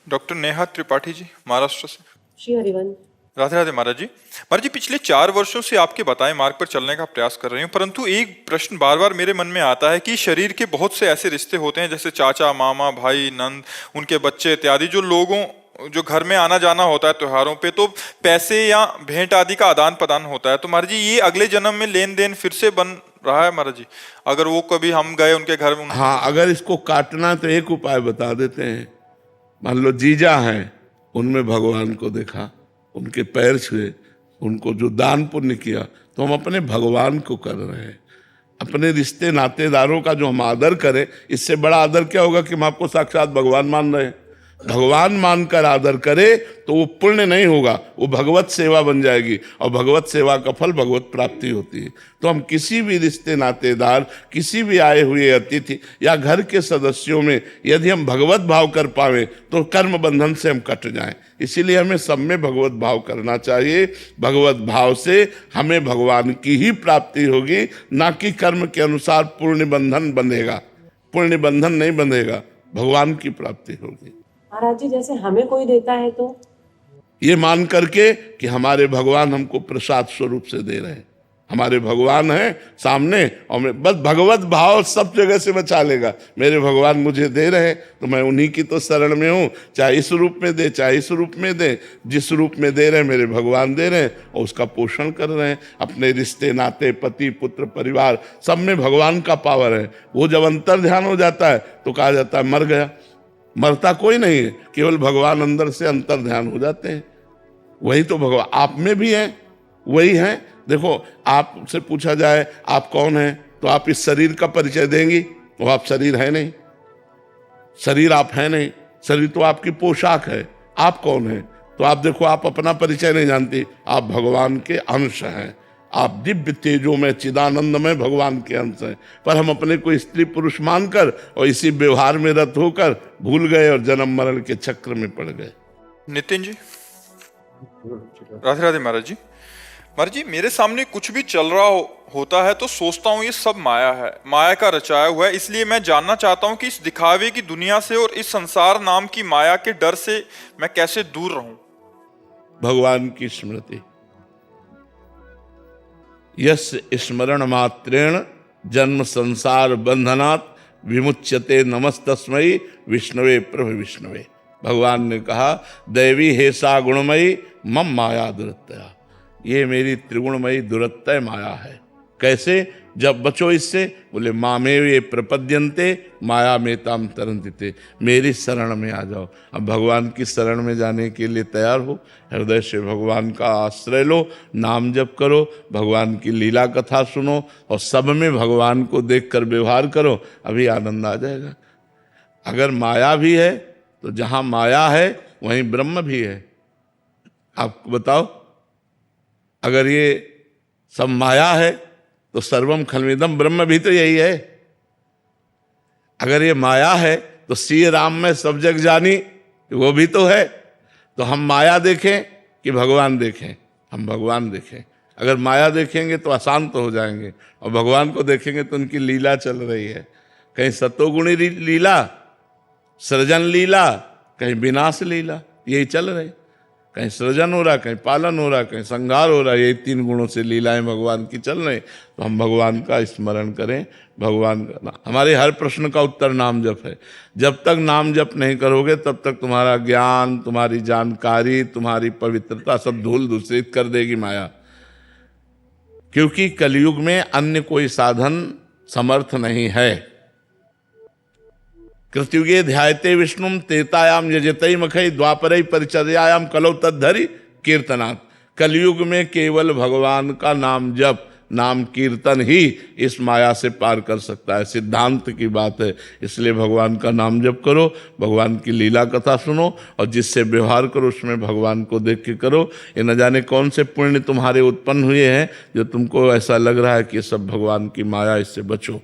Doctor Neha Tripathi ji, Maharashtra से। श्री हरिवंश। राधे राधे महाराज जी। महाराज जी, पिछले 4 वर्षों से आपके बताए मार्ग पर चलने का प्रयास कर रही हूँ, परंतु एक प्रश्न बार बार मेरे मन में आता है कि शरीर के बहुत से ऐसे रिश्ते होते हैं, जैसे चाचा, मामा, भाई, नंद, उनके बच्चे इत्यादि, जो घर में आना जाना होता है त्योहारों पे, तो पैसे या भेंट आदि का आदान प्रदान होता है। तो महाराज जी, ये अगले जन्म में लेन देन फिर से बन रहा है महाराज जी? अगर वो कभी हम गए उनके घर में। हाँ, अगर इसको काटना तो एक उपाय बता देते हैं। मान लो जीजा हैं, उनमें भगवान को देखा, उनके पैर छुए, उनको जो दान पुण्य किया, तो हम अपने भगवान को कर रहे हैं। अपने रिश्ते नातेदारों का जो हम आदर करें, इससे बड़ा आदर क्या होगा कि हम आपको साक्षात भगवान मान रहे हैं। भगवान मानकर आदर करे तो वो पुण्य नहीं होगा, वो भगवत सेवा बन जाएगी, और भगवत सेवा का फल भगवत प्राप्ति होती है। तो हम किसी भी रिश्ते नातेदार, किसी भी आए हुए अतिथि या घर के सदस्यों में यदि हम भगवत भाव कर पावे तो कर्म बंधन से हम कट जाएं। इसीलिए हमें सब में भगवत भाव करना चाहिए। भगवत भाव से हमें भगवान की ही प्राप्ति होगी, ना कि कर्म के अनुसार पुण्य बंधन बंधेगा। पुण्य बंधन नहीं बंधेगा, भगवान की प्राप्ति होगी। महाराज जी, जैसे हमें कोई देता है तो ये मान करके कि हमारे भगवान हमको प्रसाद स्वरूप से दे रहे हैं, हमारे भगवान हैं सामने, और मैं बस भगवत भाव सब जगह से बचा लेगा। मेरे भगवान मुझे दे रहे हैं तो मैं उन्हीं की तो शरण में हूँ, चाहे इस रूप में दे चाहे इस रूप में दे। जिस रूप में दे रहे हैं मेरे भगवान दे रहे हैं, और उसका पोषण कर रहे हैं। अपने रिश्ते नाते, पति पुत्र परिवार, सब में भगवान का पावर है। वो जब अंतर ध्यान हो जाता है तो कहा जाता है मर गया। मरता कोई नहीं है, केवल भगवान अंदर से अंतर ध्यान हो जाते हैं। वही तो भगवान आप में भी है, वही है। देखो, आपसे पूछा जाए आप कौन हैं, तो आप इस शरीर का परिचय देंगी, वो आप शरीर है नहीं, शरीर आप है नहीं, शरीर तो आपकी पोशाक है। आप कौन हैं? तो आप देखो, आप अपना परिचय नहीं जानती। आप भगवान के अंश हैं, आप दिव्य तेजो में चिदानंद में भगवान के अंश हैं। पर हम अपने को स्त्री पुरुष मानकर और इसी व्यवहार में रत होकर भूल गए और जन्म मरण के चक्र में पड़ गए। नितिन जी, राधे राधे महाराज जी। महाराज जी, मेरे सामने कुछ भी चल रहा होता है तो सोचता हूँ ये सब माया है, माया का रचाया हुआ है। इसलिए मैं जानना चाहता हूँ कि इस दिखावे की दुनिया से और इस संसार नाम की माया के डर से मैं कैसे दूर रहूं। भगवान की स्मृति, यस्य स्मरण मात्रेण जन्म संसार बंधनात् विमुच्यते नमस्तस्मै विष्णवे प्रभु विष्णवे। भगवान ने कहा, दैवी हेसा गुणमयी मम माया दुरत्या। ये मेरी त्रिगुणमयी दुरत्य माया है। कैसे? जब बचो इससे, बोले मामेव ये प्रपद्यन्ते माया में ताम तरन्ति, मेरी शरण में आ जाओ। अब भगवान की शरण में जाने के लिए तैयार हो, हृदय से भगवान का आश्रय लो, नाम जप करो, भगवान की लीला कथा सुनो, और सब में भगवान को देखकर व्यवहार करो, अभी आनंद आ जाएगा। अगर माया भी है तो जहाँ माया है वहीं ब्रह्म भी है। आप बताओ, अगर ये सब माया है तो सर्वम खलमिदम ब्रह्म भी तो यही है। अगर ये माया है तो श्री राम में सब जग जानी, वो भी तो है। तो हम माया देखें कि भगवान देखें? हम भगवान देखें। अगर माया देखेंगे तो अशांत हो जाएंगे, और भगवान को देखेंगे तो उनकी लीला चल रही है। कहीं सतोगुणी लीला, सृजन लीला, कहीं विनाश लीला, यही चल रही। कहीं सृजन हो रहा, कहीं पालन हो रहा, कहीं संहार हो रहा। यही 3 गुणों से लीलाएं भगवान की चल रही। तो हम भगवान का स्मरण करें, भगवान का। हमारे हर प्रश्न का उत्तर नाम जप है। जब तक नाम जप नहीं करोगे तब तक तुम्हारा ज्ञान, तुम्हारी जानकारी, तुम्हारी पवित्रता सब धूल दूषित कर देगी माया। क्योंकि कलयुग में अन्य कोई साधन समर्थ नहीं है। कृतयुगे ध्यायते विष्णुम तेतायाम यजतई मखई द्वापरई परिचर्यायाम कलौ तद्धरि कीर्तनात्। कलयुग में केवल भगवान का नाम जप, नाम कीर्तन ही इस माया से पार कर सकता है। सिद्धांत की बात है। इसलिए भगवान का नाम जप करो, भगवान की लीला कथा सुनो, और जिससे व्यवहार करो उसमें भगवान को देख के करो। ये न जाने कौन से पुण्य तुम्हारे उत्पन्न हुए हैं जो तुमको ऐसा लग रहा है कि ये सब भगवान की माया, इससे बचो।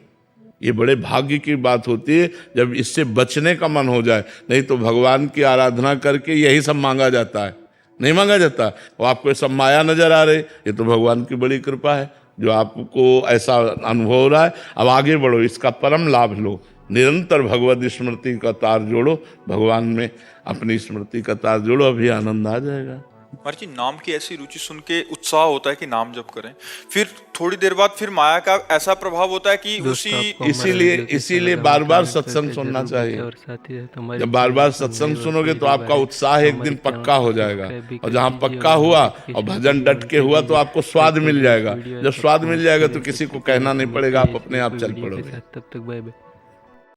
ये बड़े भाग्य की बात होती है जब इससे बचने का मन हो जाए। नहीं तो भगवान की आराधना करके यही सब मांगा जाता है, नहीं मांगा जाता। और आपको ये सब माया नजर आ रही, ये तो भगवान की बड़ी कृपा है जो आपको ऐसा अनुभव हो रहा है। अब आगे बढ़ो, इसका परम लाभ लो। निरंतर भगवत स्मृति का तार जोड़ो, भगवान में अपनी स्मृति का तार जोड़ो, अभी आनंद आ जाएगा। महाराज जी, नाम की ऐसी रुचि सुन के उत्साह होता है कि नाम जप करें, फिर थोड़ी देर बाद फिर माया का ऐसा प्रभाव होता है कि उसी इसीलिए बार बार सत्संग सुनना चाहिए। जब बार बार सत्संग सुनोगे तो आपका उत्साह एक दिन पक्का हो जाएगा, और जहाँ पक्का हुआ और भजन डट के हुआ तो आपको स्वाद मिल जाएगा। जब स्वाद मिल जाएगा तो किसी को कहना नहीं पड़ेगा, आप अपने आप चल पड़ोगे। तब तक बाय बाय।